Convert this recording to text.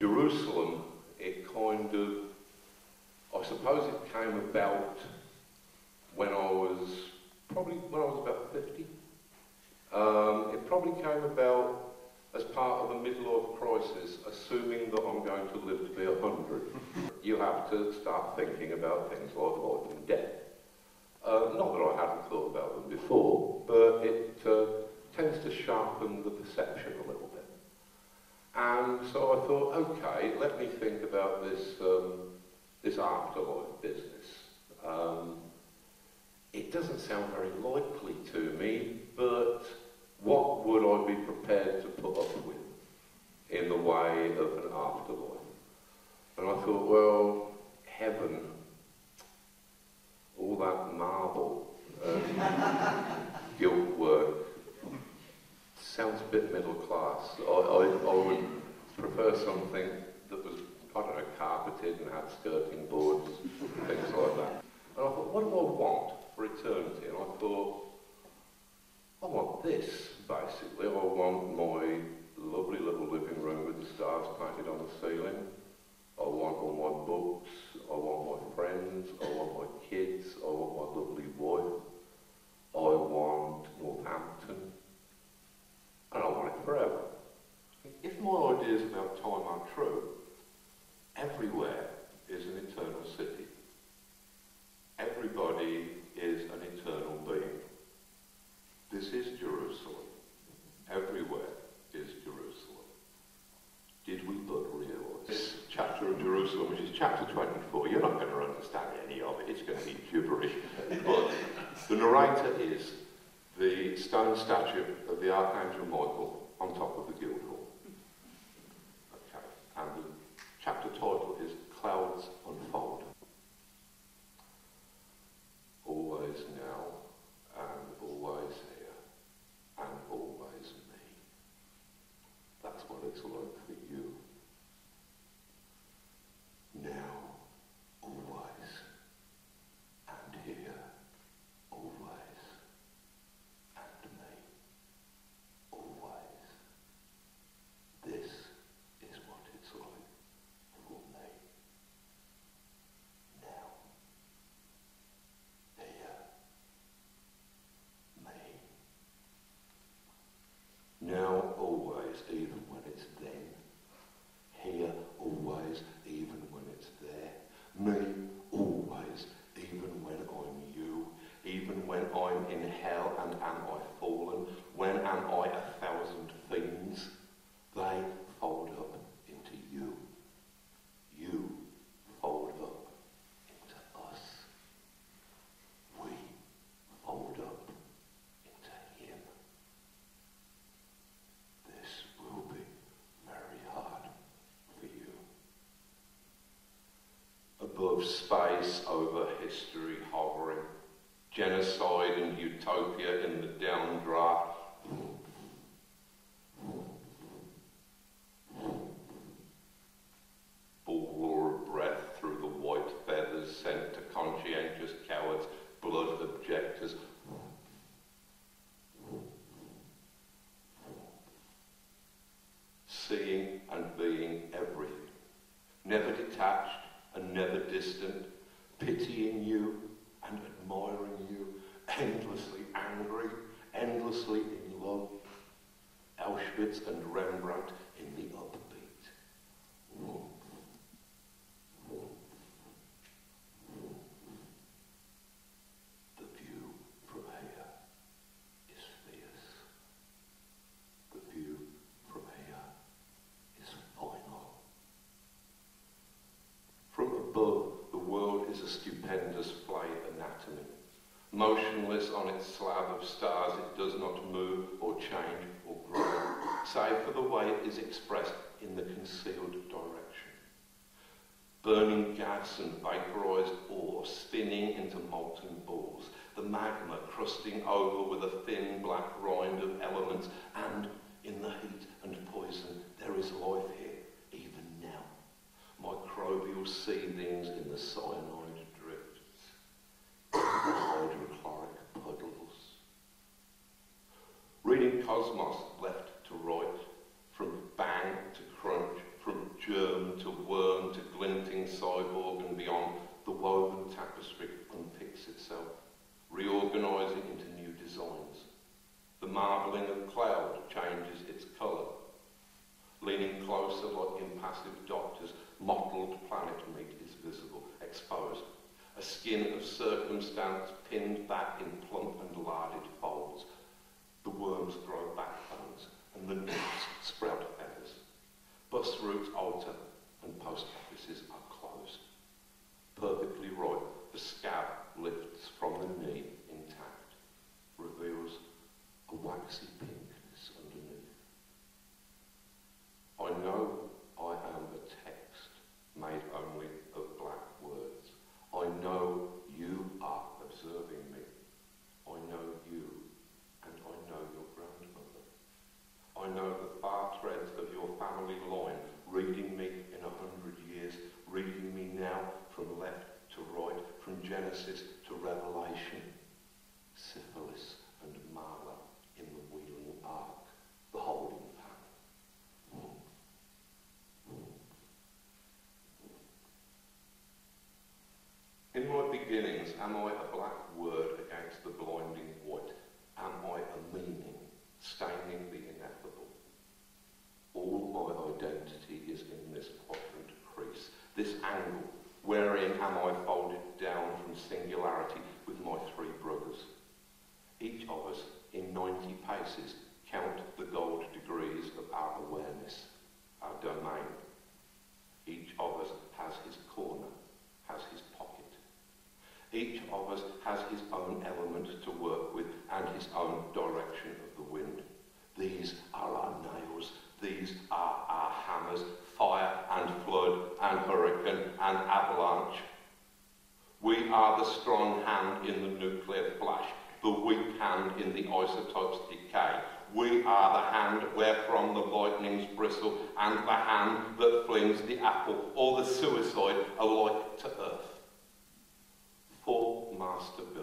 Jerusalem, it kind of, I suppose it came about when I was about 50. It probably came about as part of a midlife crisis, assuming that I'm going to live to be 100. You have to start thinking about things like life and death. Not that I hadn't thought about them before, but it tends to sharpen the perception a little bit. And so I thought, okay, let me think about this, this afterlife business. It doesn't sound very likely to me, but what would I be prepared to put up with in the way of an afterlife? And I thought, well, heaven, all that marble gilt work, sounds a bit middle class. I would prefer something that was, I don't know, carpeted and had skirting boards, things like that. And I thought, what do I want for eternity? And I thought, I want this, basically. I want my lovely little living room with the stars painted on the ceiling. I want all my books. I want my friends. I want my kids. I want my lovely wife. I want Northampton. And I want it forever. If my ideas about time are true, everywhere is an eternal city. Everybody is an eternal being. This is Jerusalem. Everywhere is Jerusalem. Did we but realise? This chapter of Jerusalem, which is chapter 24, you're not going to understand any of it, it's going to be gibberish. But the narrator is the stone statue of the Archangel Michael on top of the Guildhall. Okay, and the chapter title is Clouds Unfold. Always now, and always here, and always me. That's what it's like for you. Now, always, and here, always, and me, always. This is what it's like for me. Now, here, me. Now, always, even when it's then. Here, always, even when it's there. Me, always, even when I'm you. Even when I'm in hell and am I fallen. When am I 1,000 fiends? They fold up into you. You fold up into us. We fold up into him. This will be very hard for you. Above space, over history hovering, genocide and utopia in the downdraft. Ball of breath through the white feathers sent to conscientious cowards, blood objectors. Seeing and being everything, never detached and never distant, pitying you and admiring you, endlessly angry, endlessly in love. Auschwitz and Rembrandt in the upbeat. Warmth. Warmth. Warmth. The view from here is fierce. The view from here is final. From above, the world is a stupendous flayed anatomy. Motionless on its slab of stars, it does not move or change or grow, save for the way it is expressed in the concealed direction. Burning gas and vaporized ore spinning into molten balls, the magma crusting over with a thin black rind of elements, and in the heat and poison there is life here, even now. Microbial seethings in the cyanide drifts, hydrochloric puddles. Reading Cosmos left to right, from bang to crunch, from germ massive doctor's mottled planet meat is visible, exposed. A skin of circumstance pinned back in plump and larded folds. The worms grow backbones and the nymphs sprout feathers. Bus routes alter and post offices are closed. Perfectly right, the scab lifts from the knee intact, reveals a waxy pinkness underneath. I know I am a text made only of black words. I know you are observing me. I know you, and I know your grandmother. I know the far threads of your family line, reading me in 100 years, reading me now from left to right, from Genesis to Revelation. Syphilis and Marla in the wheeling ark, the holding pan. In my beginnings, am I a black word against the blinding white? Am I a meaning, staining the ineffable? All my identity is in this quadrant crease, this angle, wherein am I folded down from singularity with my three brothers. Each of us, in 90 paces, count the gold degrees of our awareness, our domain. Each of us has his corner, has his pocket. Each of us has his own element to work with and his own direction of the wind. These are our nails, these are our hammers, fire and flood and hurricane and avalanche. We are the strong hand in the nuclear flash, the weak hand in the isotope's decay. We are the hand wherefrom the lightnings bristle and the hand that flings the apple or the suicide alike to earth. Full master builder.